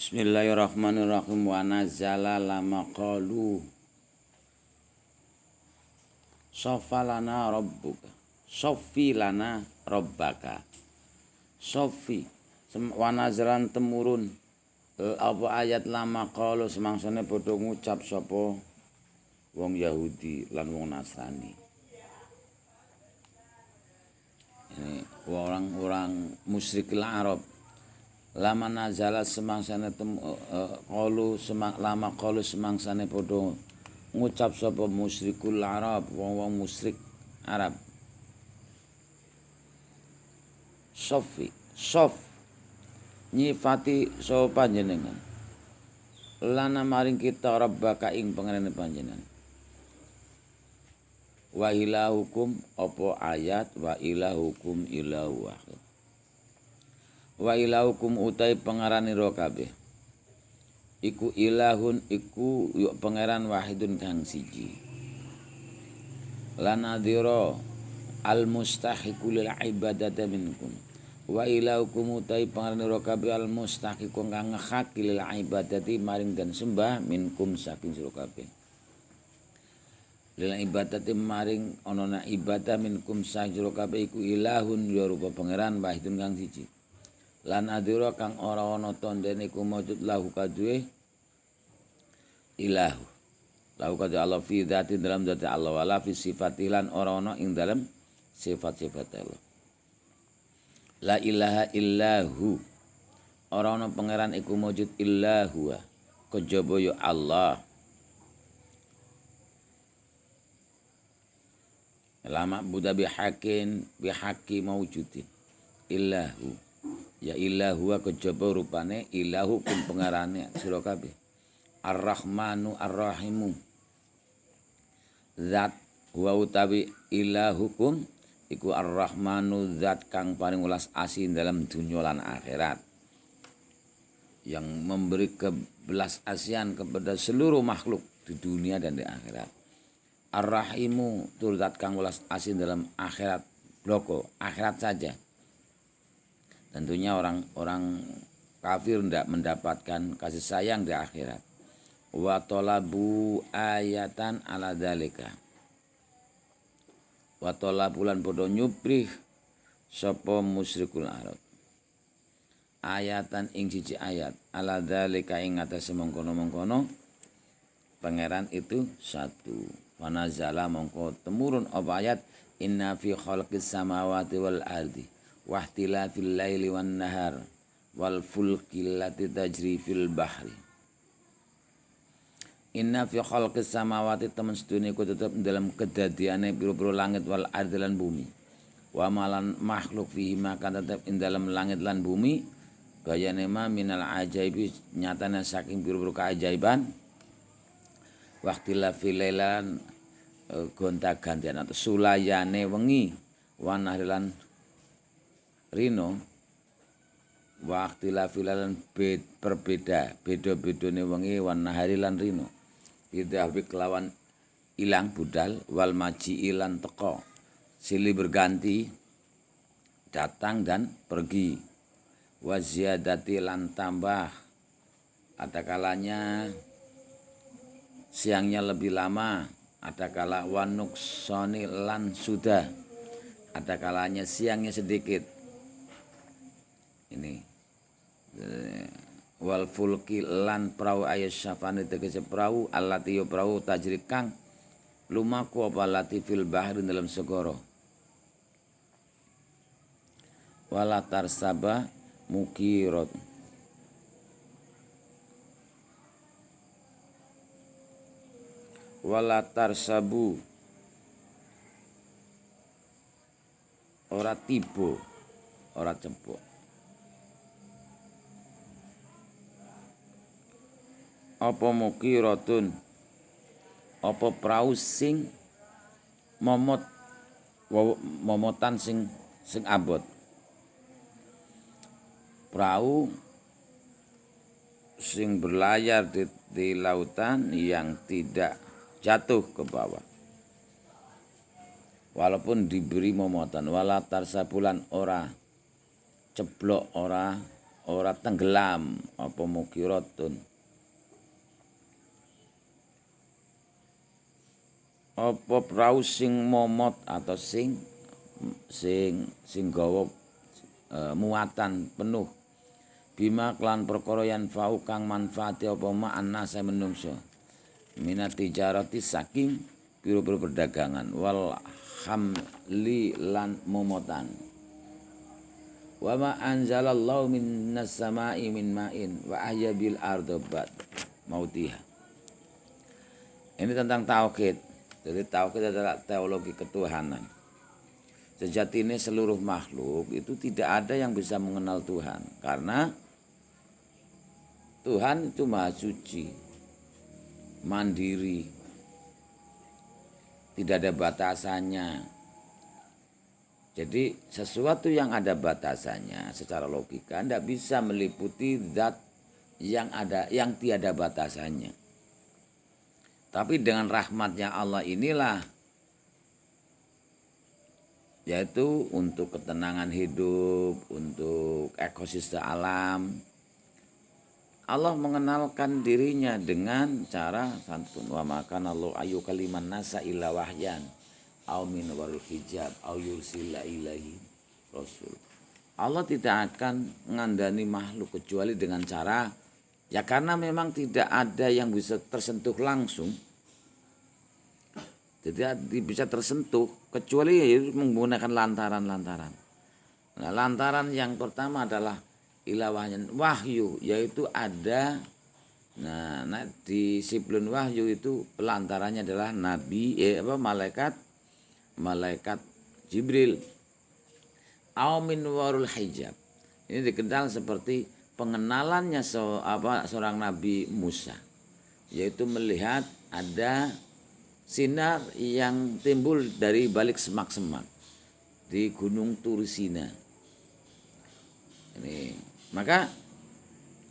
Bismillahirrahmanirrahim. Wa nazala lama qalu Soffa lana rabbuka Soffi lana rabbaka Soffi wa nazalan temurun apa ayat lama qalu semangsane padha ngucap sapa wong Yahudi lan wong Nasrani. Ini orang-orang musyrik Arab. Lama nazala semangsane lama qalu semangsane padha ngucap sapa musyrikul Arab, wong-wong musyrik Arab. Sof nyifati sapa panjenengan. Lana maring kita rabbaka ing pangerane panjenengan. Wa ilahukum apa ayat wa ilahukum ilahu wahid. Wa ilahukum utai pangaranira kabeh. Iku ilahun iku yuk pangeran wahidun kang siji. Lanadhira al mustahiqu lil ibadati minkum. Wa ilahukum utai pangaranira kabeh al mustahiqu kang ngehak lil ibadati maring dan sembah minkum saking sira kabeh. Lil ibadati maring ana ibadah minkum saking sira kabeh iku ilahun ya rupa pangeran wahidun kang siji. Lan adira kang ora ana tandene iku maujud lahu kadue ilahu. Lahu kadue Allah fi dzati dalam dzati Allah wala fi sifati lan ora ana ing dalam sifat-sifat Allah. La ilaha illahu. Ora ana pangeran iku maujud illahu. Kejaba ya Allah. Lama buddha bihaqi maujudin illahu. Ya ilahu kejaba rupane ilahu kum pengarane sira kabeh. Ar-Rahmanu Ar-Rahimu. Zat huwa utawi ilahukum iku Ar-Rahmanu zat kang paling welas asih dalam dunia lan akhirat. Yang memberi kebelas asihan kepada seluruh makhluk di dunia dan di akhirat. Ar-Rahimu tur zat kang welas asih dalam akhirat bloko, akhirat saja. Tentunya orang-orang kafir tidak mendapatkan kasih sayang di akhirat. Wa talabu ayatan ala dzalika. Wa talabulan padha nyuprih sapa musyrikul Arab. Ayatan ing siji ayat ala dzalika ing atase mengkono-mengkono pangeran itu satu. Wa nazala mongko temurun apa ayat inna fi khalqis samawati wal ardi wahtilafil laili wan nahar wal fulki allati tajri fil bahri. Inna fi khalqis samawati temen sedune iku tetep dalam kedadiane pira-pira langit wal ardi lan bumi. Wa malan makhluk fihi maka tetep ing dalam langit lan bumi bayane ma minal ajaibi nyatane saking pira-pira keajaiban. Wahtilafil lailan gonta-gantian atau sulayane wengi wan nahar lan rino waqtila filalan beda-bedane wengi wan nahari lan rino idahwi kelawan ilang budal wal maji ilan teko silih berganti datang dan pergi wa ziyadati lan tambah ada kalanya siangnya lebih lama ada kala wanuksoni lan sudah ada kalanya siangnya sedikit. Ini wal fulki lan perahu ayat syafani tegese perahu allati yo perahu tajri kang lumaku apa lati fil bahri dalam segoro wala tarsaba mukirat wala tarsabu ora tiba ora cempuk. Apa mukiratun apa prau sing momotan sing abot. Prau sing berlayar di lautan yang tidak jatuh ke bawah. Walaupun diberi momotan wala tarsabulan ora ceblok ora ora tenggelam apa mukiratun apa prau sing momot atau sing gawa muatan penuh bima klan perkara yan fau kang manfaati apa ma annasa menungso minat tijarati saking pira-pira perdagangan wal hamli lan momotan wa ma anzalallahu minas sama'i min ma'in wa ahya bil ardi ba'd mautiha. Ini tentang tauhid. Jadi tauhid adalah teologi ketuhanan. Sejatinya seluruh makhluk itu tidak ada yang bisa mengenal Tuhan karena Tuhan itu maha suci, mandiri, tidak ada batasannya. Jadi sesuatu yang ada batasannya secara logika tidak bisa meliputi zat yang tiada batasannya. Tapi dengan rahmatnya Allah inilah, yaitu untuk ketenangan hidup, untuk ekosistem alam, Allah mengenalkan dirinya dengan cara santun. Wa makan Allah ayu kaliman nasa illa wahyan au min warul hijab au yursila ilahi rasul. Allah tidak akan mengandani makhluk kecuali dengan cara, ya karena memang tidak ada yang bisa tersentuh langsung, tidak bisa tersentuh kecuali menggunakan lantaran-lantaran. Nah, lantaran yang pertama adalah ilawahnya wahyu, yaitu ada di siplun wahyu itu pelantarannya adalah nabi malaikat Jibril. Aumin warul hijab. Ini dikenal seperti pengenalannya seorang Nabi Musa, yaitu melihat ada sinar yang timbul dari balik semak-semak di Gunung Tursina. Ini maka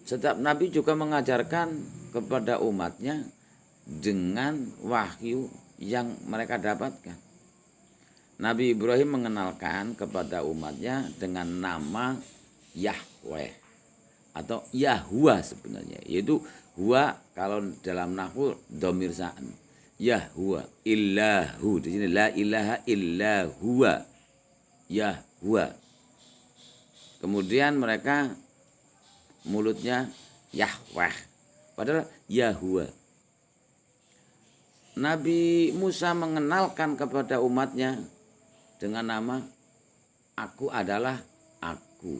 setiap nabi juga mengajarkan kepada umatnya dengan wahyu yang mereka dapatkan. Nabi Ibrahim mengenalkan kepada umatnya dengan nama Yahweh atau Yahwa sebenarnya, yaitu huwa kalau dalam nahwu dhamir sa'an. Yahwa illahu, di sini la ilaha illa huwa Yahwa. Kemudian mereka mulutnya Yahweh, padahal Yahwa. Nabi Musa mengenalkan kepada umatnya dengan nama aku adalah aku.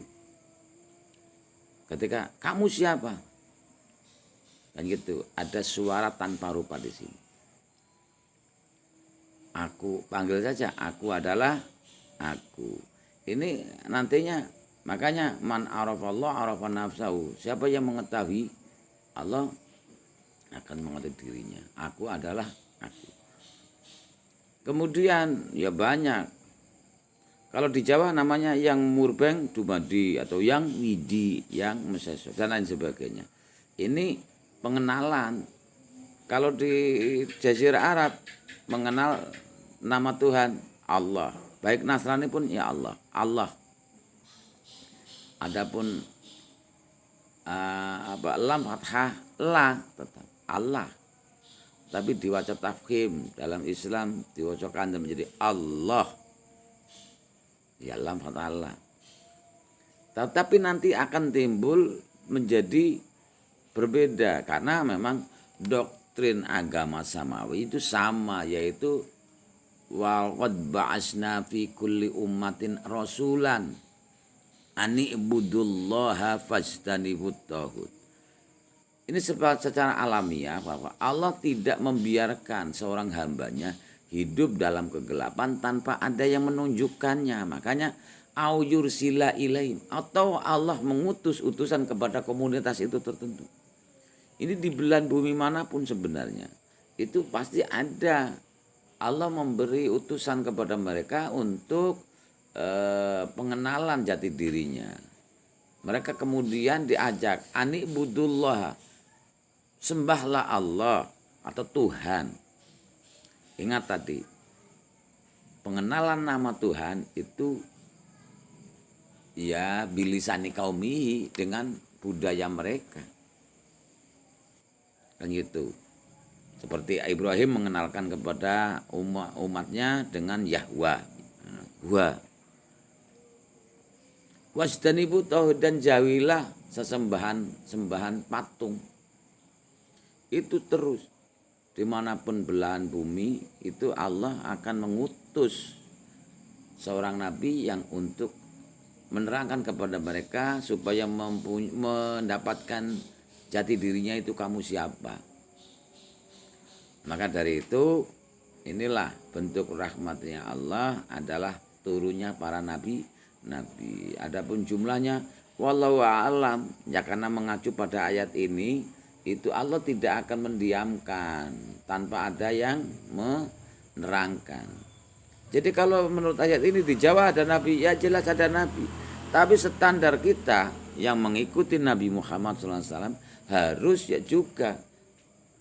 Ketika kamu siapa? Kan gitu, ada suara tanpa rupa di sini. Aku panggil saja, aku adalah aku. Ini nantinya makanya man arafallah arafa nafsahu. Siapa yang mengetahui Allah akan mengetahui dirinya. Aku adalah aku. Kemudian ya banyak. Kalau di Jawa namanya yang murbeng dumadi atau yang widi, yang meseso dan lain sebagainya. Ini pengenalan. Kalau di Jazirah Arab mengenal nama Tuhan Allah. Baik Nasrani pun ya Allah, Allah. Adapun lam fathah la tetap Allah. Tapi diwaca tafkhim dalam Islam diwaca kandam menjadi Allah. Ya lam fathah Allah. Tetapi nanti akan timbul menjadi berbeda karena memang doktrin agama samawi itu sama, yaitu wa qad ba'asna fi kulli ummatin rasulan ani ibudullaha fajtanibut taghut. Ini secara alamiah bahwa Allah tidak membiarkan seorang hambanya hidup dalam kegelapan tanpa ada yang menunjukkannya. Makanya au yursila ilaihim, atau Allah mengutus utusan kepada komunitas itu tertentu. Ini di belahan bumi manapun sebenarnya itu pasti ada. Allah memberi utusan kepada mereka untuk pengenalan jati dirinya. Mereka kemudian diajak ani budullah, sembahlah Allah atau Tuhan. Ingat tadi, pengenalan nama Tuhan itu ya bilisani kaumi, dengan budaya mereka. Kan gitu. Seperti Ibrahim mengenalkan kepada umatnya dengan Yahwa. Wasdanibu tauhid, dan jauhilah sembahan patung. Itu terus dimanapun belahan bumi itu Allah akan mengutus seorang nabi yang untuk menerangkan kepada mereka supaya mendapatkan jati dirinya itu kamu siapa. Maka dari itu inilah bentuk rahmatnya Allah adalah turunnya para nabi. Adapun jumlahnya wallahu a'lam, ya karena mengacu pada ayat ini itu Allah tidak akan mendiamkan tanpa ada yang menerangkan. Jadi kalau menurut ayat ini di Jawa ada nabi, ya jelas ada nabi. Tapi standar kita yang mengikuti Nabi Muhammad SAW harus ya juga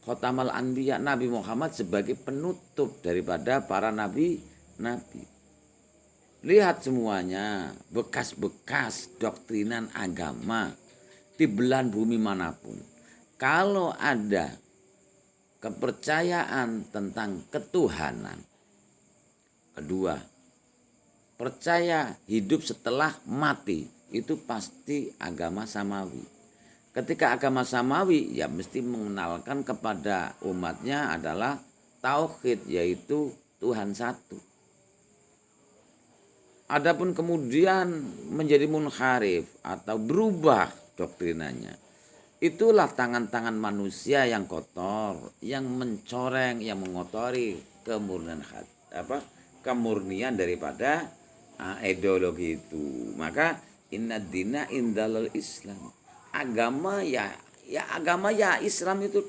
khotamal anbiya, Nabi Muhammad sebagai penutup daripada para nabi. Lihat semuanya, bekas-bekas doktrinan agama di belahan bumi manapun. Kalau ada kepercayaan tentang ketuhanan, kedua, percaya hidup setelah mati, itu pasti agama samawi. Ketika agama samawi, ya mesti mengenalkan kepada umatnya adalah tauhid, yaitu Tuhan satu. Adapun kemudian menjadi munharif atau berubah doktrinanya, itulah tangan-tangan manusia yang kotor, yang mencoreng, yang mengotori kemurnian daripada ideologi itu. Maka inna dina indalal Islam. Agama ya Islam itu.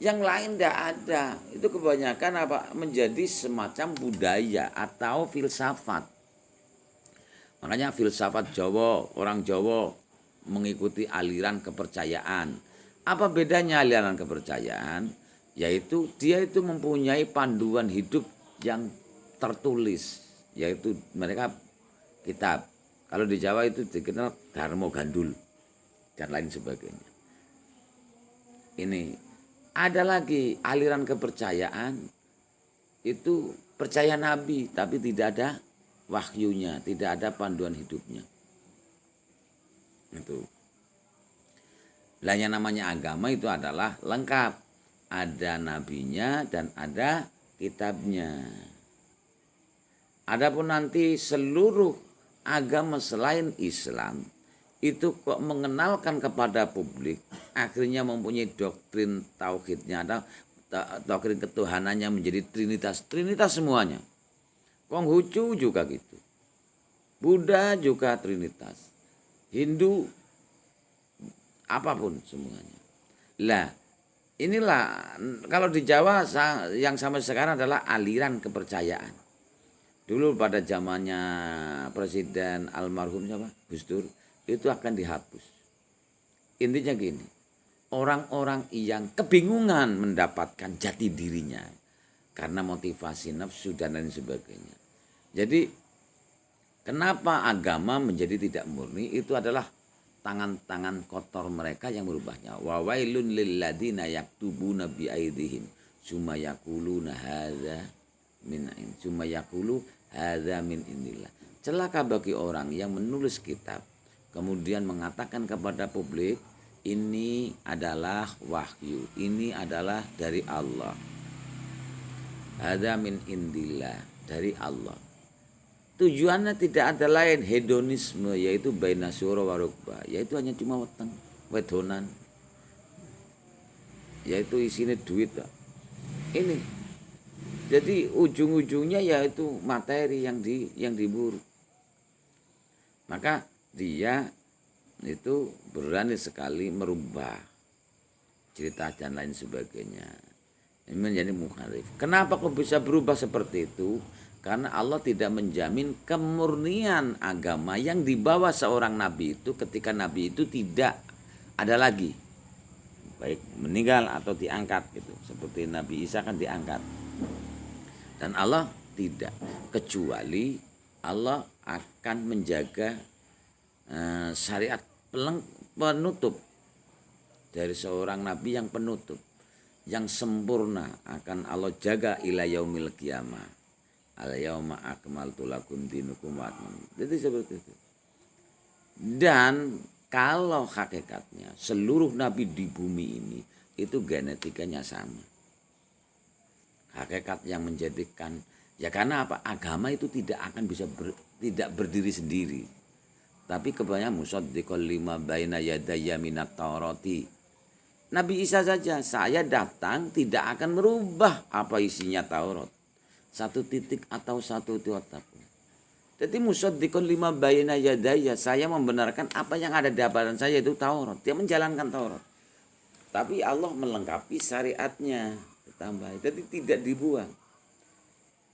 Yang lain tidak ada. Itu kebanyakan menjadi semacam budaya atau filsafat. Makanya filsafat Jawa, orang Jawa mengikuti aliran kepercayaan. Apa bedanya aliran kepercayaan? Yaitu dia itu mempunyai panduan hidup yang tertulis, yaitu mereka kitab. Kalau di Jawa itu dikenal Dharma Gandul dan lain sebagainya. Ini ada lagi aliran kepercayaan itu percaya nabi tapi tidak ada wahyunya, tidak ada panduan hidupnya. Itu. Lah yang namanya agama itu adalah lengkap. Ada nabinya dan ada kitabnya. Adapun nanti seluruh agama selain Islam itu kok mengenalkan kepada publik, akhirnya mempunyai doktrin tauhidnya, ada doktrin ketuhanannya menjadi trinitas semuanya. Konghucu juga gitu. Buddha juga trinitas. Hindu apapun semuanya. Lah, inilah kalau di Jawa yang sampai sekarang adalah aliran kepercayaan. Dulu pada zamannya Presiden almarhum siapa? Gus Dur, itu akan dihapus. Intinya gini, orang-orang yang kebingungan mendapatkan jati dirinya karena motivasi nafsu dan lain sebagainya. Jadi kenapa agama menjadi tidak murni, itu adalah tangan-tangan kotor mereka yang merubahnya. Wa wailun lil ladina yaktubuna bi aidihim summa yaquluna hadza min indillah. Celaka bagi orang yang menulis kitab kemudian mengatakan kepada publik ini adalah wahyu, ini adalah dari Allah. Hadza min indillah, dari Allah. Tujuannya tidak ada lain hedonisme, yaitu baina syura wa rukba, yaitu hanya cuma wedonan, yaitu isinya duit. Ini jadi ujung-ujungnya yaitu materi yang diburu. Maka dia itu berani sekali merubah cerita dan lain sebagainya. Ini menjadi mukhalif. Kenapa kok bisa berubah seperti itu? Karena Allah tidak menjamin kemurnian agama yang dibawa seorang nabi itu ketika nabi itu tidak ada lagi, baik meninggal atau diangkat gitu. Seperti Nabi Isa kan diangkat. Dan Allah tidak, kecuali Allah akan menjaga syariat penutup dari seorang nabi yang penutup, yang sempurna akan Allah jaga ila yaumil qiyamah. Al yauma akmaltu lakum dinukum wa atmamtu. Jadi seperti itu. Dan kalau hakikatnya seluruh nabi di bumi ini itu genetikanya sama. Hakikat yang menjadikan, ya karena apa? Agama itu tidak akan bisa tidak berdiri sendiri. Tapi kebanyakan musaddiqal lima baina yadayya minat taurati. Nabi Isa saja, saya datang tidak akan merubah apa isinya Taurat. Satu titik atau satu titik pun. Jadi musaddiqal lima baina yadayya, saya membenarkan apa yang ada di hadapan saya itu Taurat. Dia menjalankan Taurat. Tapi Allah melengkapi syariatnya, ditambah. Jadi tidak dibuang.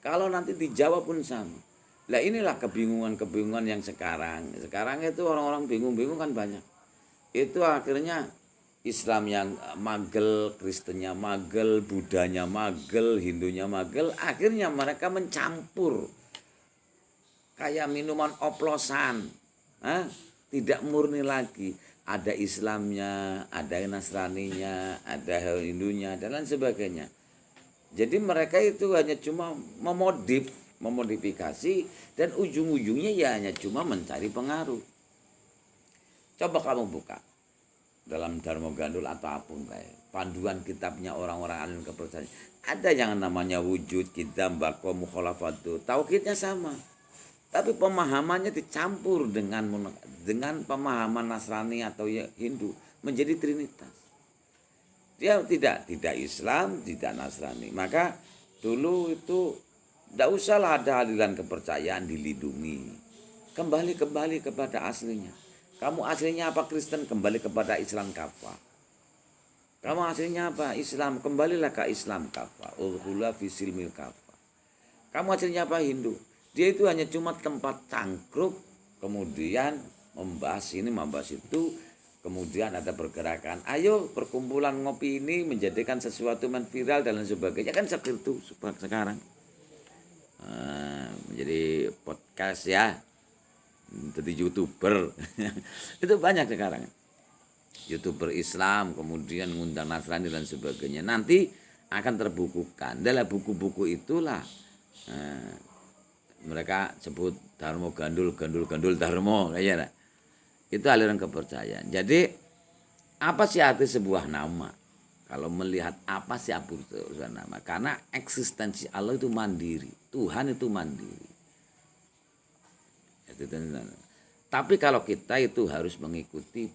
Kalau nanti dijawab pun sama. Lah inilah kebingungan-kebingungan yang sekarang. Sekarang itu orang-orang bingung-bingung kan banyak. Itu akhirnya Islam yang magel, Kristennya magel, Budanya magel, Hindunya magel. Akhirnya mereka mencampur. Kayak minuman oplosan. Tidak murni lagi. Ada Islamnya, ada Nasraninya, ada Hindunya, dan lain sebagainya. Jadi mereka itu hanya cuma memodifikasi, dan ujung-ujungnya ya hanya cuma mencari pengaruh. Coba kamu buka dalam Dharma Gandul atau apapun kayak panduan kitabnya orang-orang alim kepercayaan. Ada yang namanya wujud, kitab, bako, mukhalafatu. Tauhidnya sama. Tapi pemahamannya dicampur dengan pemahaman Nasrani atau Hindu menjadi Trinitas. Dia tidak Islam, tidak Nasrani. Maka dulu itu tidak usahlah ada aliran kepercayaan dilindungi. Kembali kepada aslinya. Kamu aslinya apa Kristen? Kembali kepada Islam kafah. Kamu aslinya apa? Islam. Kembalilah ke Islam kafah. Ulhula fisilmil kafah. Kamu aslinya apa? Hindu. Dia itu hanya cuma tempat cangkruk, kemudian membahas ini, membahas itu, kemudian ada pergerakan. Ayo perkumpulan ngopi ini menjadikan sesuatu viral dan lain sebagainya. Kan seperti itu sekarang. Menjadi podcast ya, jadi YouTuber. Itu banyak sekarang. YouTuber Islam, kemudian ngundang Nasrani dan sebagainya. Nanti akan terbukukan. Dalam buku-buku itulah mereka sebut Dharma Gandul Dharma kayaknya. Itu aliran kepercayaan. Jadi apa sih arti sebuah nama? Kalau melihat apa sih arti sebuah nama? Karena eksistensi Allah itu mandiri, Tuhan itu mandiri. Tapi kalau kita itu harus mengikuti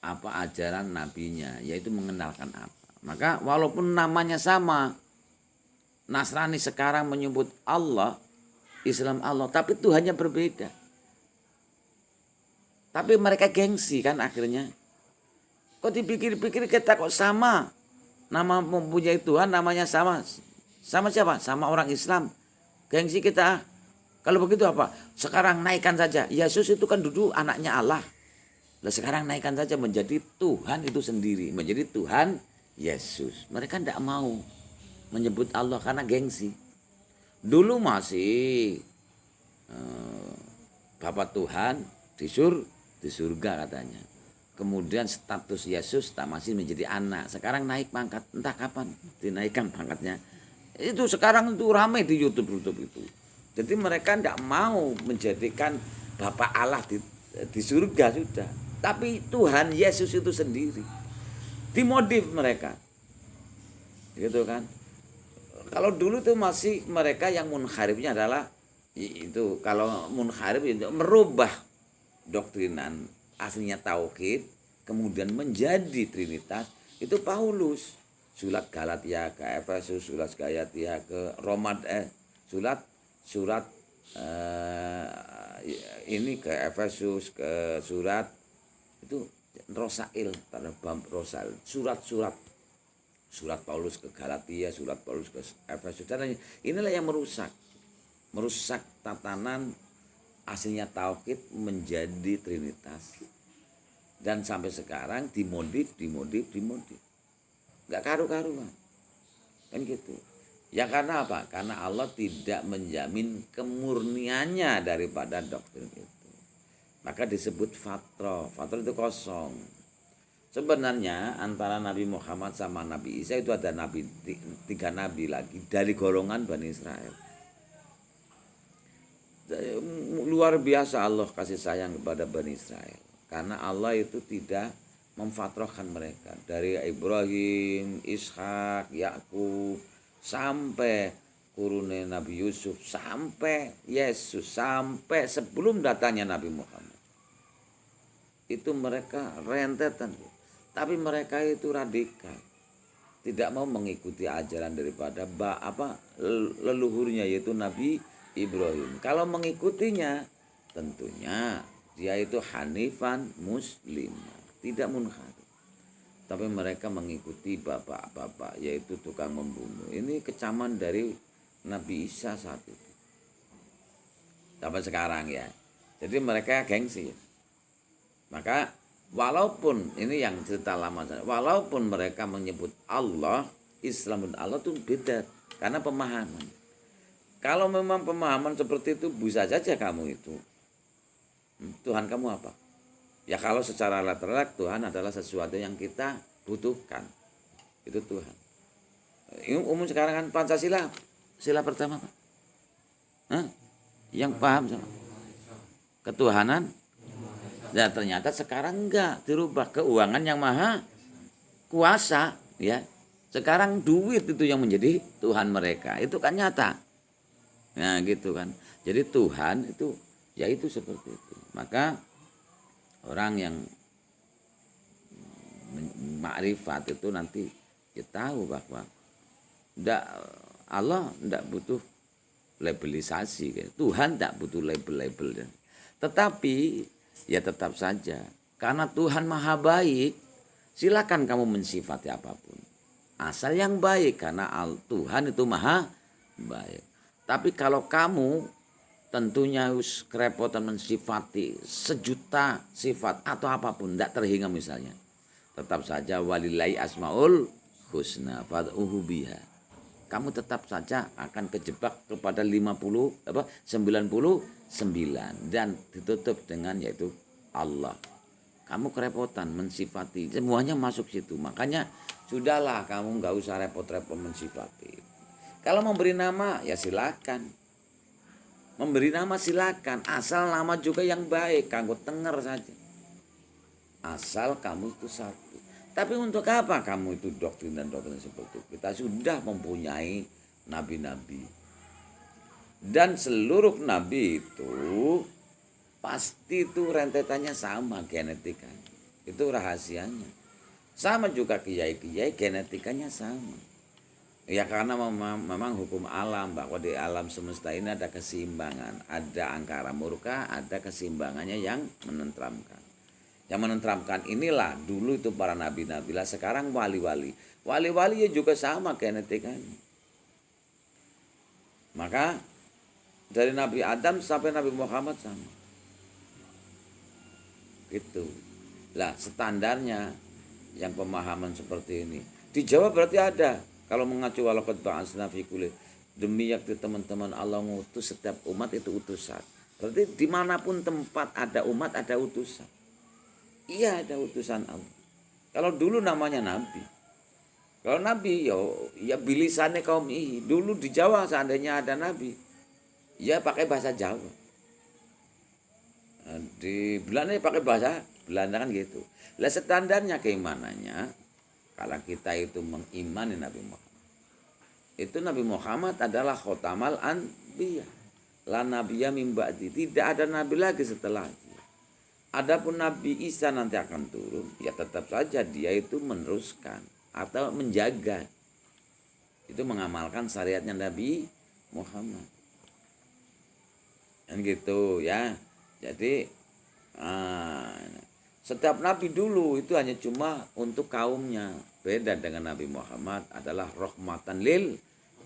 apa ajaran nabinya, yaitu mengenalkan apa. Maka walaupun namanya sama, Nasrani sekarang menyebut Allah, Islam Allah, tapi Tuhannya berbeda. Tapi mereka gengsi kan akhirnya. Kok dipikir-pikir kita kok sama. Nama mempunyai Tuhan namanya sama. Sama siapa? Sama orang Islam. Gengsi kita. Kalau begitu apa? Sekarang naikkan saja. Yesus itu kan dulu anaknya Allah. Lah sekarang naikkan saja menjadi Tuhan itu sendiri. Menjadi Tuhan Yesus. Mereka tidak mau menyebut Allah karena gengsi. Dulu masih Bapak Tuhan di surga katanya. Kemudian status Yesus tak masih menjadi anak. Sekarang naik pangkat, entah kapan dinaikkan pangkatnya. Itu sekarang itu ramai di YouTube itu. Jadi mereka tidak mau menjadikan Bapak Allah di surga sudah. Tapi Tuhan Yesus itu sendiri. Dimodif mereka. Gitu kan. Kalau dulu tuh masih mereka yang munharifnya adalah itu, kalau munharif itu merubah doktrinan aslinya tauhid kemudian menjadi Trinitas. Itu Paulus, surat Galatia ke Efesus, surat Galatia ke Roma, surat ini ke Efesus, ke surat itu Rosail, surat Paulus ke Galatia, surat Paulus ke Efesus. Dan inilah yang merusak tatanan aslinya tauhid menjadi Trinitas. Dan sampai sekarang dimodif. Enggak karu-karuan. Kan gitu. Ya karena apa? Karena Allah tidak menjamin kemurniannya daripada doktrin itu. Maka disebut fatrah. Fatrah itu kosong. Sebenarnya antara Nabi Muhammad sama Nabi Isa itu ada tiga nabi lagi dari golongan Bani Israel. Luar biasa Allah kasih sayang kepada Bani Israel. Karena Allah itu tidak memfatrahkan mereka. Dari Ibrahim, Ishak, Yakub, sampai kurune Nabi Yusuf, sampai Yesus, sampai sebelum datangnya Nabi Muhammad. Itu mereka rentetan. Tapi mereka itu radikal. Tidak mau mengikuti ajaran daripada leluhurnya yaitu Nabi Ibrahim. Kalau mengikutinya tentunya dia itu hanifan muslim, tidak munharif. Tapi mereka mengikuti bapak-bapak yaitu tukang membunuh. Ini kecaman dari Nabi Isa saat itu. Sampai sekarang ya. Jadi mereka gengsi. Maka walaupun ini yang cerita lama, walaupun mereka menyebut Allah, Islam dan Allah itu beda karena pemahaman. Kalau memang pemahaman seperti itu bisa saja kamu itu Tuhan kamu apa? Ya kalau secara literal Tuhan adalah sesuatu yang kita butuhkan. Itu Tuhan. Ini umum sekarang kan Pancasila, sila pertama Pak. Yang paham sama ketuhanan. Ya ternyata sekarang enggak, dirubah keuangan yang maha kuasa ya. Sekarang duit itu yang menjadi Tuhan mereka. Itu kan nyata. Nah gitu kan. Jadi Tuhan itu ya itu seperti itu. Maka orang yang makrifat itu nanti ya tahu bahwa Allah tidak butuh labelisasi. Tuhan tidak butuh label-label. Tetapi ya tetap saja karena Tuhan maha baik, silakan kamu mensifati apapun asal yang baik karena Tuhan itu maha baik. Tapi kalau kamu tentunya harus kerepotan mensifati sejuta sifat atau apapun tidak terhingga misalnya, tetap saja walillahi asmaul husna fad'uhu biha. Kamu tetap saja akan kejebak kepada 99 dan ditutup dengan yaitu Allah. Kamu kerepotan mensifati, semuanya masuk situ. Makanya sudahlah kamu nggak usah repot-repot mensifati. Kalau memberi nama ya silakan. Memberi nama silakan, asal nama juga yang baik, kanggo tenger saja. Asal kamu itu satu. Tapi untuk apa kamu itu doktrin dan doktrin seperti itu? Kita sudah mempunyai nabi-nabi. Dan seluruh nabi itu pasti itu rentetannya sama genetikanya. Itu rahasianya. Sama juga kiai-kiai genetikanya sama. Ya karena memang hukum alam bahwa di alam semesta ini ada keseimbangan. Ada angkara murka, ada keseimbangannya yang menenteramkan. Yang menenteramkan inilah dulu itu para nabi-nabi lah, sekarang wali-wali. Wali-wali ya juga sama genetikanya. Maka dari Nabi Adam sampai Nabi Muhammad sama. Gitu. Lah standarnya yang pemahaman seperti ini. Di Jawa berarti ada. Kalau mengacu walaqad ba'atsna fi kulli, demi yakti teman-teman Allah ngutus setiap umat itu utusan. Berarti dimanapun tempat ada umat ada utusan. Iya ada utusan Allah. Kalau dulu namanya nabi. Kalau nabi ya bilisane kaum ini. Dulu di Jawa seandainya ada nabi, ya pakai bahasa Jawa. Di Belanda pakai bahasa Belanda kan gitu. Lah standarnya keimanannya kalau kita itu mengimani Nabi Muhammad. Itu Nabi Muhammad adalah khotamal anbiya. La nabiyya min ba'di. Tidak ada nabi lagi setelah dia. Adapun Nabi Isa nanti akan turun, ya tetap saja dia itu meneruskan atau menjaga. Itu mengamalkan syariatnya Nabi Muhammad. Dan gitu ya. Jadi setiap nabi dulu itu hanya cuma untuk kaumnya. Beda dengan Nabi Muhammad adalah rahmatan lil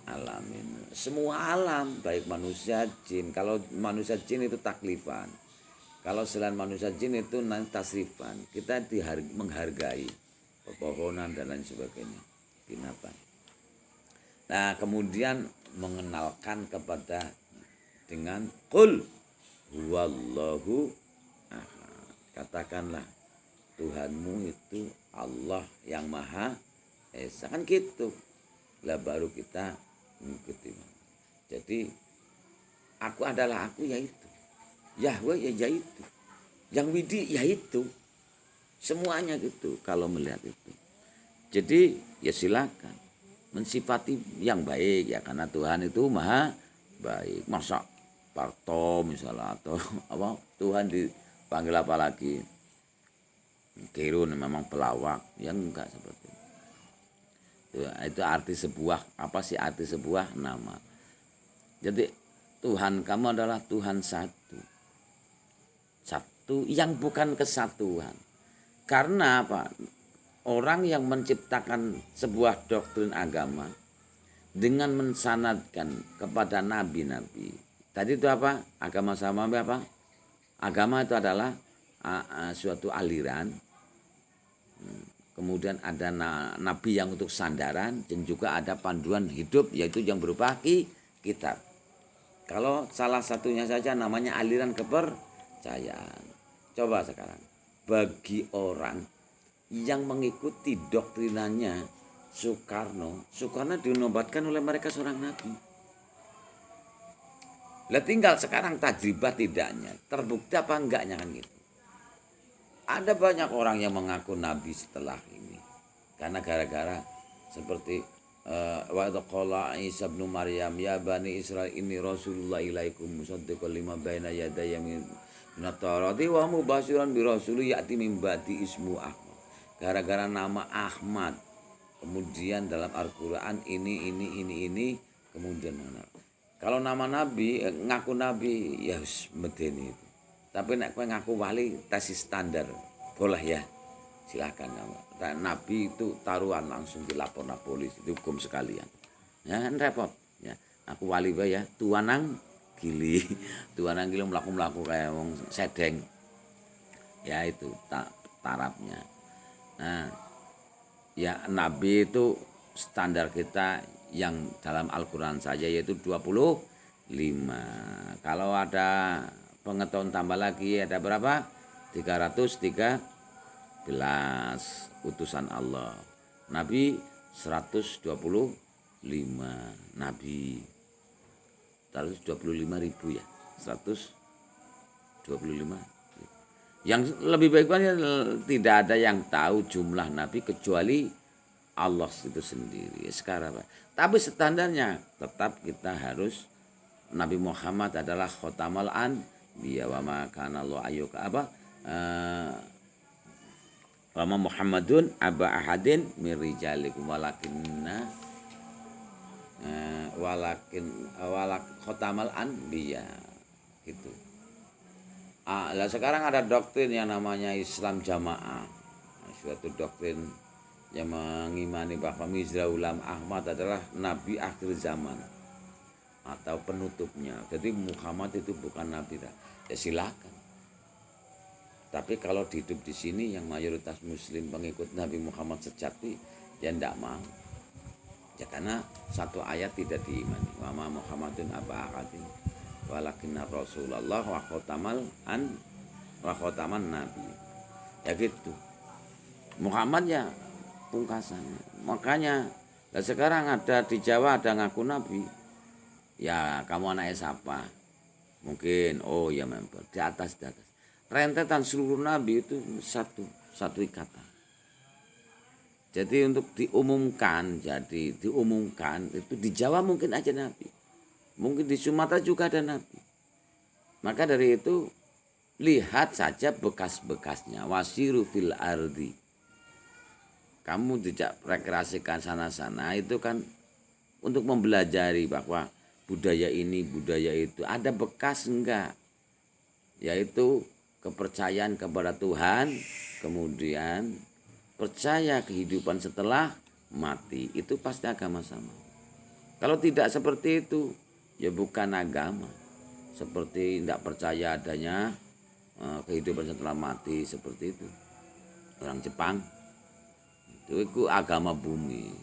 alamin. Semua alam baik manusia jin. Kalau manusia jin itu taklifan. Kalau selain manusia jin itu nanti tasrifan. Kita menghargai pepohonan dan lain sebagainya. Binatang. Nah kemudian mengenalkan kepada dengan qul huwallahu ahad. katakanlah Tuhanmu itu Allah yang Maha Esa, kan gitu. Lah baru kita mengikuti. Jadi aku adalah aku, yaitu Yahweh, ya yaitu yang Widi, yaitu semuanya gitu kalau melihat itu. Jadi ya silakan mensifati yang baik ya, karena Tuhan itu maha baik. Masa Parto misalnya atau apa Tuhan dipanggil apa lagi Kirun memang pelawak, yang enggak seperti itu. Itu arti sebuah, apa sih arti sebuah nama. Jadi Tuhan kamu adalah Tuhan satu. Satu yang bukan kesatuan. Karena apa? Orang yang menciptakan sebuah doktrin agama dengan mensanadkan kepada nabi-nabi. Tadi itu apa? Agama sama apa? Agama itu adalah suatu aliran. Kemudian ada nabi yang untuk sandaran, dan juga ada panduan hidup, yaitu yang berupa kitab. Kalau salah satunya saja namanya aliran kepercayaan. Coba sekarang, bagi orang yang mengikuti doktrinannya Soekarno dinobatkan oleh mereka seorang nabi. Lah tinggal sekarang tajribah tidaknya, terbukti apa enggaknya kan gitu. Ada banyak orang yang mengaku nabi setelah ini. Karena gara-gara seperti wa qala Isa bin Maryam ya bani Israil ini Rasulullah ilaikum musaddiqan lima baina yadayya min at-taurati wa mubasyiran bi rasulin ya'ti min ba'di ismu Ahmad. Gara-gara nama Ahmad. Kemudian dalam Al-Qur'an ini kemudian mana? Kalau nama nabi ngaku nabi ya medeni itu. Tapi nek kowe ngaku wali tes standar boleh ya, silakan. Nabi itu taruhan langsung dilapor polisi, itu hukum sekalian. Ya kan repot. Ya, aku wali bae ya, tuanang gili mlaku-mlaku kayak wong sedeng. Ya itu tarafnya. Nah, ya nabi itu standar kita yang dalam Al-Qur'an saja yaitu 25. Kalau ada pengetahuan tambah lagi ada berapa? 313 utusan Allah. Nabi 125 nabi. 125.000 ya. 125. Yang lebih baik tidak ada yang tahu jumlah nabi kecuali Allah itu sendiri. Sekarang tapi standarnya tetap kita harus Nabi Muhammad adalah khotamal anbiya wa ma kana Allah ayyuka apa wa ma Muhammadun aba ahadin mir rijalikum walakin khotamal anbiya gitu. Lah sekarang ada doktrin yang namanya Islam Jamaah. Suatu doktrin yang mengimani bahwa Mirza Ghulam Ahmad adalah nabi akhir zaman atau penutupnya. Jadi Muhammad itu bukan nabi. Ya silakan. Tapi kalau hidup di sini yang mayoritas muslim pengikut Nabi Muhammad sejati ya ndak mau. Ya karena satu ayat tidak diimani. Wa ma Muhammadun aba ahadin walakinna Rasulullah wa khataman nabi. Ya gitu. Muhammad ya pungkasannya. Makanya sekarang ada di Jawa ada ngaku nabi. Ya kamu anaknya siapa? Mungkin oh ya member di atas. Rentetan seluruh nabi itu satu ikatan. Jadi untuk diumumkan itu di Jawa mungkin aja nabi. Mungkin di Sumatera juga ada nabi. Maka dari itu lihat saja bekas-bekasnya. Wasiru fil ardi. Kamu tidak rekreasikan sana-sana itu kan untuk mempelajari bahwa budaya ini, budaya itu ada bekas enggak? Yaitu kepercayaan kepada Tuhan, kemudian percaya kehidupan setelah mati, itu pasti agama sama. Kalau tidak seperti itu, ya bukan agama. Seperti tidak percaya adanya kehidupan setelah mati seperti itu. Orang Jepang itu agama bumi.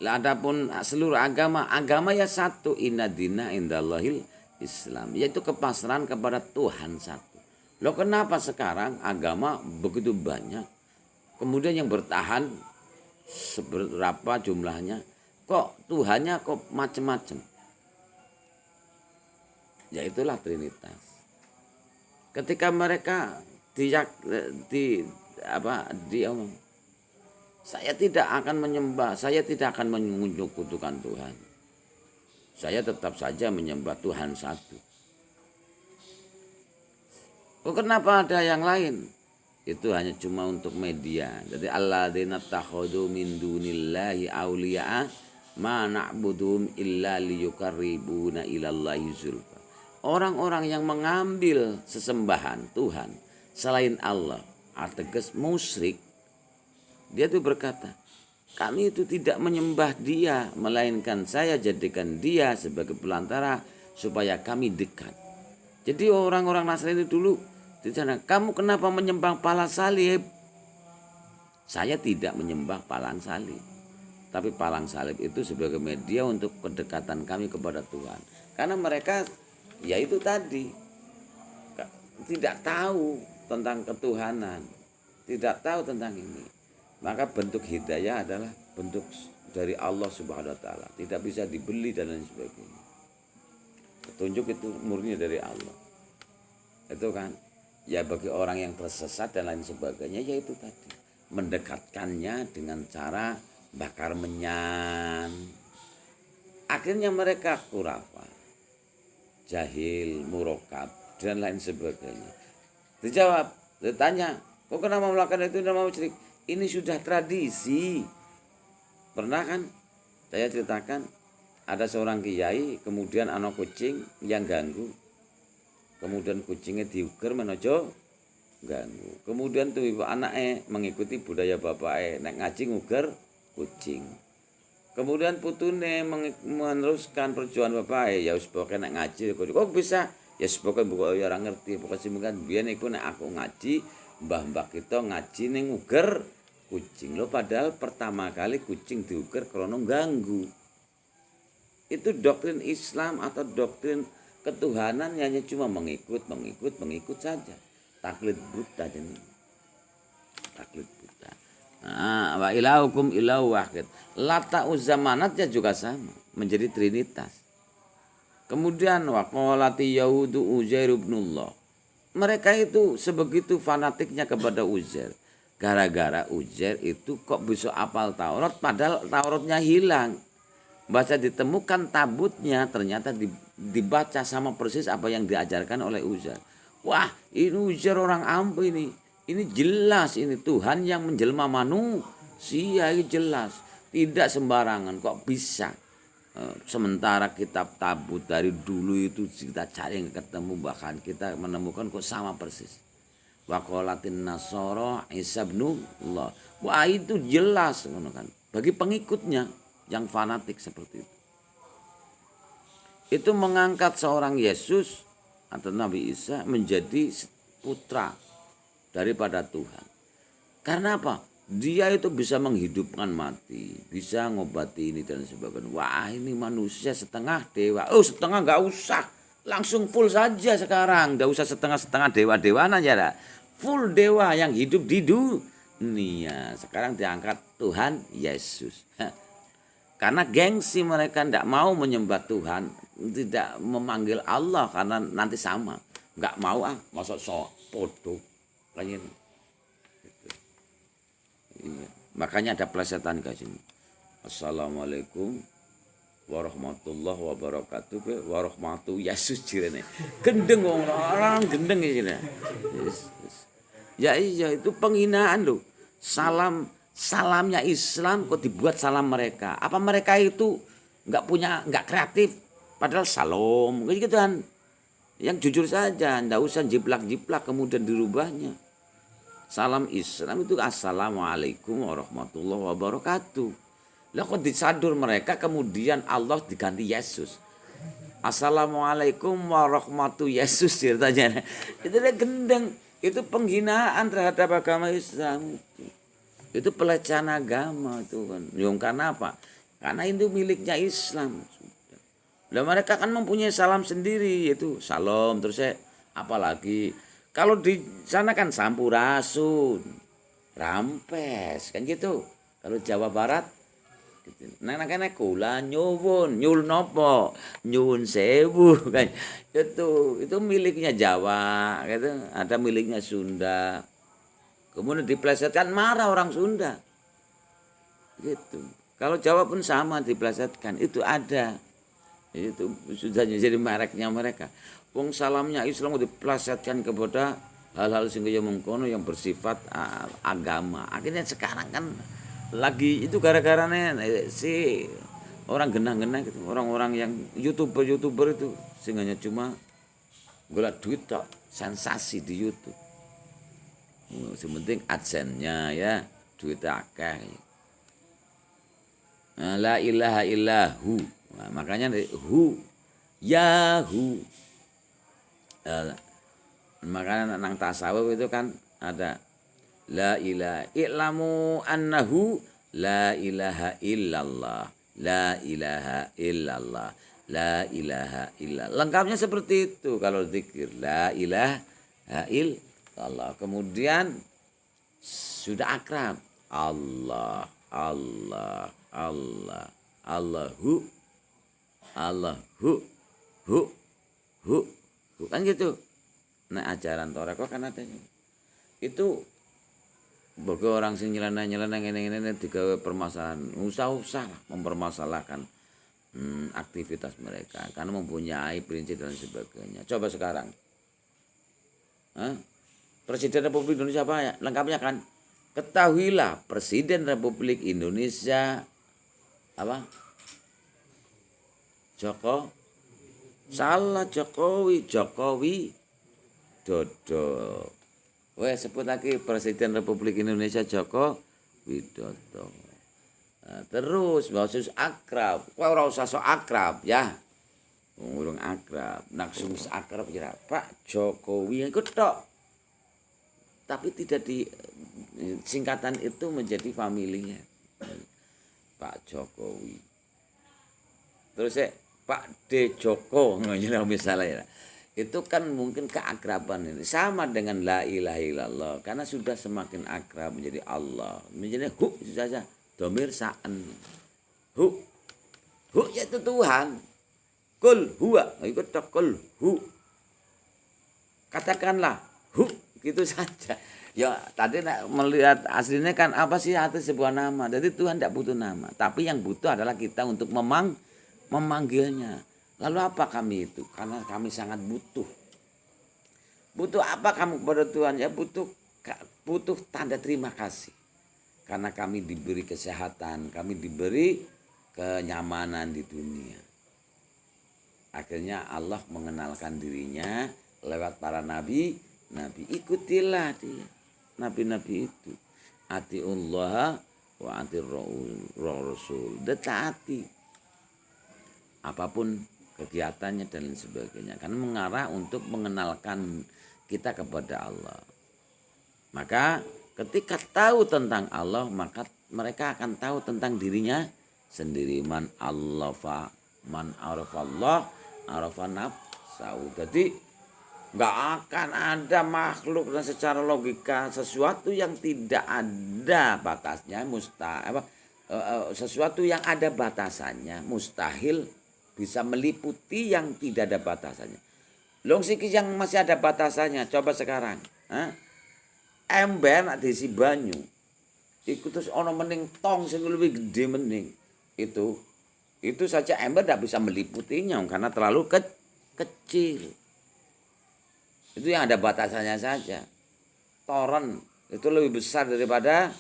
Lah adapun seluruh agama ya satu, inna dina indallahil Islam, yaitu kepasrahan kepada Tuhan satu. Loh kenapa sekarang agama begitu banyak, kemudian yang bertahan seberapa jumlahnya, kok Tuhannya kok macam-macam? Ya itulah Trinitas. Ketika mereka saya tidak akan menyembah, saya tidak akan menyekutukan Tuhan. Saya tetap saja menyembah Tuhan satu. Kok kenapa ada yang lain? Itu hanya cuma untuk media. Jadi alladzina takhadu min dunillahi auliya'a ma na'buduhum illa liyuqarribuna ilallahi zulfa. Orang-orang yang mengambil sesembahan Tuhan selain Allah, artinya musyrik, dia itu berkata, kami itu tidak menyembah dia, melainkan saya jadikan dia sebagai pelantara supaya kami dekat. Jadi orang-orang Nasrani dulu di sana, kamu kenapa menyembah palang salib? Saya tidak menyembah palang salib, tapi palang salib itu sebagai media untuk kedekatan kami kepada Tuhan. Karena mereka, ya itu tadi, tidak tahu tentang ketuhanan, tidak tahu tentang ini. Maka bentuk hidayah adalah bentuk dari Allah Subhanahu wa taala, tidak bisa dibeli dan lain sebagainya. Petunjuk itu murni dari Allah. Itu kan, ya bagi orang yang tersesat dan lain sebagainya, yaitu tadi mendekatkannya dengan cara bakar menyan. Akhirnya mereka khurafat, jahil, murokab dan lain sebagainya. Dijawab, ditanya, kok kenapa melakukan itu nama musyrik? Ini sudah tradisi. Pernah kan saya ceritakan, ada seorang kiai, kemudian anak kucing yang ganggu, kemudian kucingnya diukur menojo ganggu. Kemudian tuh ibu anaknya mengikuti budaya bapaknya, nek ngaji nguger kucing. Kemudian putune meneruskan perjuangan bapaknya, ya wis pokoke nek ngaji kok bisa, ya pokoke buka ya ora ngerti, pokoke kan biyen iku nek aku ngaji, mbah-mbah kita ngaji ning nguger kucing. Lo padahal pertama kali kucing diukur krono ganggu. Itu doktrin Islam atau doktrin ketuhanan hanya cuma mengikut saja. Taklid buta jadi. Taklid buta. Nah, wa ilahukum ilahu wahid. Lata uzamanatnya juga sama, menjadi trinitas. Kemudian waqalati yahudu Uzair ibnullah. Mereka itu sebegitu fanatiknya kepada Uzair. Gara-gara Uzair itu kok bisa apal Taurat, padahal Tauratnya hilang. Baca ditemukan tabutnya, ternyata dibaca sama persis apa yang diajarkan oleh Uzair. Wah, ini Uzair orang ampuh ini. Ini jelas, ini Tuhan yang menjelma manusia, ini jelas. Tidak sembarangan, kok bisa. Sementara kitab tabut dari dulu itu kita cari yang ketemu, bahkan kita menemukan kok sama persis. Waqalatin nasara Isa ibnullah. Wah, itu jelas kan, bagi pengikutnya yang fanatik seperti itu. Itu mengangkat seorang Yesus atau Nabi Isa menjadi putra daripada Tuhan. Karena apa? Dia itu bisa menghidupkan mati, bisa ngobati ini dan sebagainya. Wah, ini manusia setengah dewa. Oh, setengah nggak usah, langsung full saja sekarang. Nggak usah setengah-setengah dewa-dewaan aja. Full dewa yang hidup di dunia. Sekarang diangkat Tuhan Yesus. Karena gengsi mereka tidak mau menyembah Tuhan, tidak memanggil Allah karena nanti sama. Nggak mau masuk podo. Kayak gitu. Iya. Makanya ada plesetan ke sini. Assalamualaikum warahmatullahi wabarakatuh. Warahmatullahi Yesus jirene. Gendeng orang gendeng ya. Ya iya, itu penghinaan loh. Salamnya Islam kok dibuat salam mereka. Apa mereka itu nggak kreatif? Padahal salam kayak gitu kan. Yang jujur saja, nggak usah jiplak-jiplak kemudian dirubahnya. Salam Islam itu assalamualaikum warahmatullahi wabarakatuh. Lah kok disadur mereka kemudian Allah diganti Yesus. Assalamualaikum warahmatullahi Yesus ceritanya. Itu dia gendeng. Itu penghinaan terhadap agama Islam. Itu pelecehan agama itu kan. Yang karena apa? Karena itu miliknya Islam. Dan mereka kan mempunyai salam sendiri, yaitu salam terus apalagi Kalau di sana kan sampurasun, rampes, kan gitu. Kalau Jawa Barat, gitu. Nah, kula nyuwun, nyuwun nopo, nyuwun sewu, kan. Itu miliknya Jawa, gitu. Ada miliknya Sunda. Kemudian diplesetkan marah orang Sunda, gitu. Kalau Jawa pun sama diplesetkan, itu ada. Itu sudah jadi mereknya mereka. Wong salamnya Islam diplesetkan kepada hal-hal sing kaya mengkono yang bersifat agama. Akhirnya sekarang kan lagi itu gara-garanya si orang genah-genah gitu, orang-orang yang YouTuber itu sing hanya cuma golek duit tok, sensasi di YouTube. Sementing adsense-nya ya, duit akeh. Nah, la ilaha illahu. Nah, makanya hu yahu. Makanya nang tasawuf itu kan ada la ilaha ilamu annahu la ilaha illallah, la ilaha illallah, la ilaha illallah. Lengkapnya seperti itu kalau zikir, la ilaha illallah. Kemudian sudah akrab, Allah, Allah, Allah, Allahu, Allahu, hu, kan gitu. Nah ajaran Toreko kan ada itu bagi orang sing nyeleneh ngene digawe permasalahan, usah mempermasalahkan aktivitas mereka karena mempunyai prinsip dan sebagainya. Coba sekarang, Presiden Republik Indonesia apa ya? Lengkapnya kan, ketahuilah Presiden Republik Indonesia apa? Jokowi Dodo. Sebut lagi Presiden Republik Indonesia Joko Widodo. Nah, terus maksud akrab. Wah ora usah sok akrab ya. Urung akrab, naksum akrab kira Pak Jokowi iku tok. Tapi tidak di singkatan itu menjadi familinya. Pak Jokowi. Terus Pak D Joko misalnya ya. Itu kan mungkin keakraban ini sama dengan la ilaha illallah karena sudah semakin akrab menjadi Allah, menjadi hu saja domir sa'an hu yaitu Tuhan, kul huwa ikut kul hu, katakanlah hu gitu saja ya. Tadi melihat aslinya kan apa sih arti sebuah nama, jadi Tuhan tidak butuh nama, tapi yang butuh adalah kita untuk memanggilnya. Lalu apa kami itu? Karena kami sangat butuh. Butuh apa kamu kepada Tuhan? Ya butuh tanda terima kasih. Karena kami diberi kesehatan, kami diberi kenyamanan di dunia. Akhirnya Allah mengenalkan dirinya lewat para nabi. Ikutilah dia. Nabi-nabi itu. Atiullah wa atir rasul. Detaati. Apapun kegiatannya dan lain sebagainya, karena mengarah untuk mengenalkan kita kepada Allah. Maka ketika tahu tentang Allah, maka mereka akan tahu tentang dirinya sendiri. Man arafallah arafa nafsahu. Jadi nggak akan ada makhluk dan secara logika sesuatu yang tidak ada batasnya sesuatu yang ada batasannya mustahil bisa meliputi yang tidak ada batasannya. Long sikis yang masih ada batasannya. Coba sekarang, ember nak diisi banyu, iku terus ono mening tong sing luwih gede mening. Itu saja ember tidak bisa meliputinya karena terlalu kecil. Itu yang ada batasannya saja. Toren itu lebih besar daripada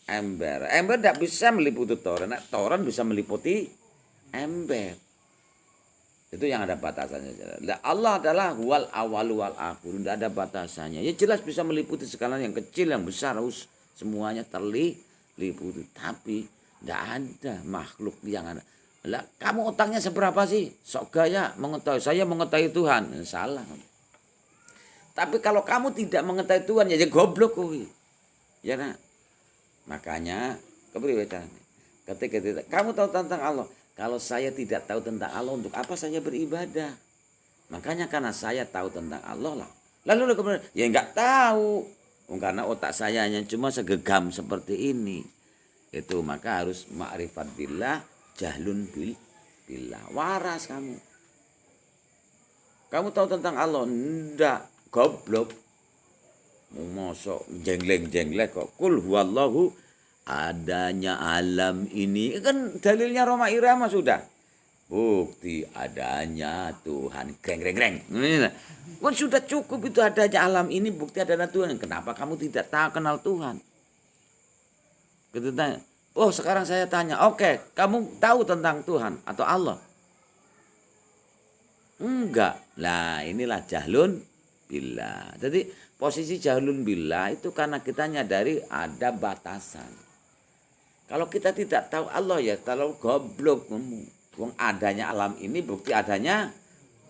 ember. Ember tidak bisa meliputi toren. Toren bisa meliputi ember. Itu yang ada batasannya. Allah adalah wal awalu wal akhir. Tidak ada batasannya. Ya jelas bisa meliputi segala yang kecil, yang besar. Semuanya terliputi. Tapi tidak ada makhluk yang ada. Lah, kamu utangnya seberapa sih? Sok gaya mengetahui. Saya mengetahui Tuhan. Salah. Tapi kalau kamu tidak mengetahui Tuhan, ya goblok. Ya nah. Makanya, ketika kamu tahu tentang Allah. Kalau saya tidak tahu tentang Allah, untuk apa saya beribadah? Makanya karena saya tahu tentang Allah lah. Lalu kemudian ya enggak tahu. Karena otak saya hanya cuma segegam seperti ini. Itu maka harus ma'rifat billah, jahlun billah. Waras kamu. Kamu tahu tentang Allah? Enggak, goblok. Mosok jengleng-jenglek kok. Kul huwallahu, adanya alam ini. Kan dalilnya Roma Irama sudah. Bukti adanya Tuhan. Greng. Kan sudah cukup itu adanya alam ini, bukti adanya Tuhan. Kenapa kamu tidak tahu kenal Tuhan? Kita tanya, oh sekarang saya tanya, oke, kamu tahu tentang Tuhan atau Allah? Enggak. Nah inilah jahlun billah. Jadi posisi jahlun billah itu karena kita nyadari ada batasan. Kalau kita tidak tahu Allah ya terlalu goblok. Wong adanya alam ini bukti adanya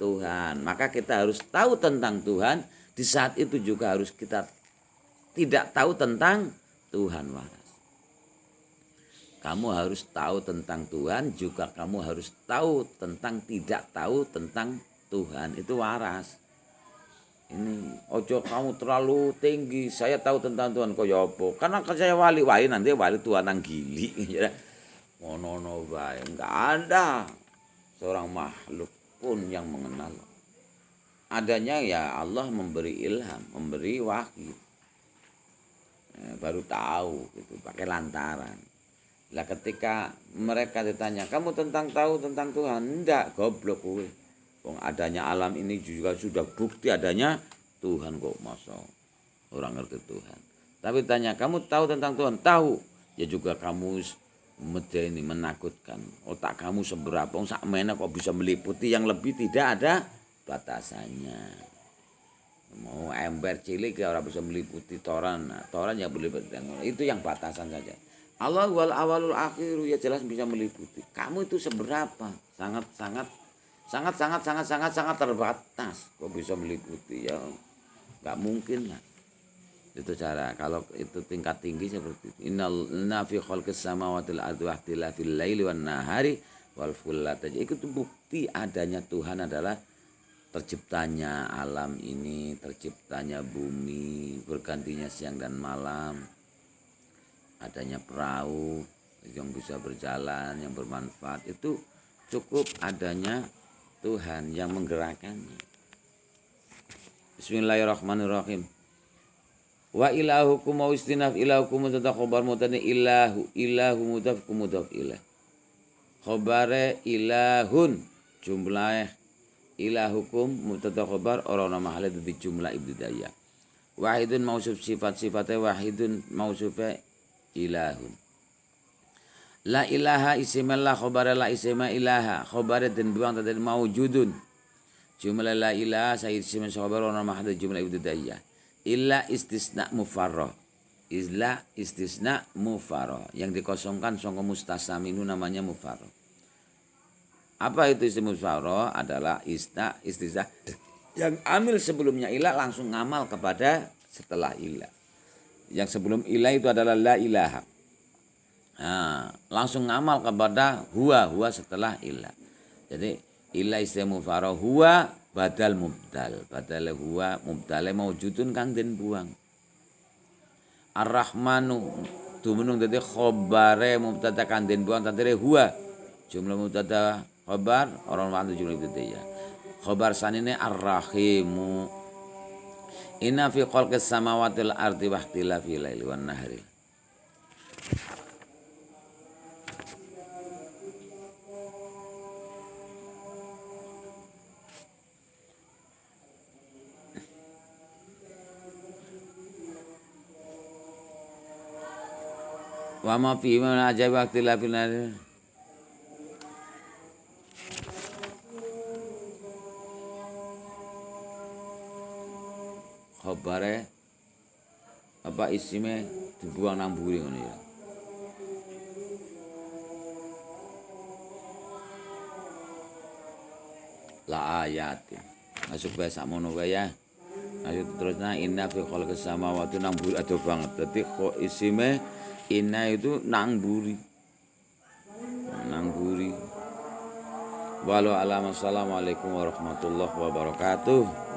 Tuhan. Maka kita harus tahu tentang Tuhan. Di saat itu juga harus kita tidak tahu tentang Tuhan. Kamu harus tahu tentang Tuhan, juga kamu harus tahu tentang tidak tahu tentang Tuhan. Itu waras. Ini ojo kamu terlalu tinggi. Saya tahu tentang Tuhan kok ya apa? Karena saya wali nanti wali Tuhan nang gili. Ngono bae. Enggak ada seorang makhluk pun yang mengenal. Adanya ya Allah memberi ilham, memberi wahyu. Baru tahu gitu, pakai lantaran. Lah ketika mereka ditanya, kamu tahu tentang Tuhan? Enggak, goblok kowe. Wong adanya alam ini juga sudah bukti adanya Tuhan kok, masa orang ngerti Tuhan. Tapi tanya, kamu tahu tentang Tuhan? Tahu. Ya juga kamu medeni menakutkan. Otak kamu seberapa? Sakmena kok bisa meliputi yang lebih tidak ada batasannya. Mau ember cilik ya orang bisa meliputi toran. Nah, toran ya boleh itu yang batasan saja. Allah wal awalul akhiru ya jelas bisa meliputi. Kamu itu seberapa? Sangat terbatas. Kok bisa meliputi ya? Enggak mungkin lah. Itu cara. Kalau itu tingkat tinggi seperti itu. Inna fi khalqis samawati wal ardi wa ikhtilafil laili wan nahari wal fulati. Itu bukti adanya Tuhan adalah terciptanya alam ini, terciptanya bumi, bergantinya siang dan malam. Adanya perahu yang bisa berjalan, yang bermanfaat, itu cukup adanya Tuhan yang menggerakkannya. Bismillahirrahmanirrahim. Wa ilahukum wa istinaf ilahukum mubtada khabar mutane ilahu mudaf kumudaf ilah. Khabare ilahun jumlah ilahukum mubtada khabar orang nama halid di jumlah ibtidaiyah. Wahidun mausuf sifatnya wahidun mausufnya ilahun. La ilaha isimallah khabara la isima ilaha khabara dan buang tadi maujudun. Jumlah la ilaha sayyid isiman khabar wa nama hadda jumlah ibtidaiyah. Illa istisna mufarrah. Illa istisna mufarrah. Yang dikosongkan sangka mustasna minhu namanya mufarrah. Apa itu isim mufarrah? Adalah istisna yang amil sebelumnya ilah langsung ngamal kepada setelah ilah. Yang sebelum ilah itu adalah la ilaha. Nah, langsung ngamal kepada huwa setelah ilah. Jadi ilah isim mufarrah huwa badal mubdal. Badal huwa mubdale maujudun kan den buang. Ar-Rahmanu dumunung dadi khabare mubtada kan den buang tadire huwa. Jumlah mubtada khabar orang wantu jumlah ibtidaiyah. Khabar sanine Ar-Rahimu. Inna fi khalqis samawati wal ardi wa ikhtilafil laili wan nahari. Wa ma fi min ajaib wa ikhtilafil laili. Khabare apa isime dibuang nang mburi ngono ya. La ayatin. Masuk bae sakmono wae ya. Ayo terusna inna fi khalqis samawati nang mburi adoh banget. Dadi kok isime inna itu nang mburi. Nang mburi. Walau alam assalamualaikum warahmatullahi wabarakatuh.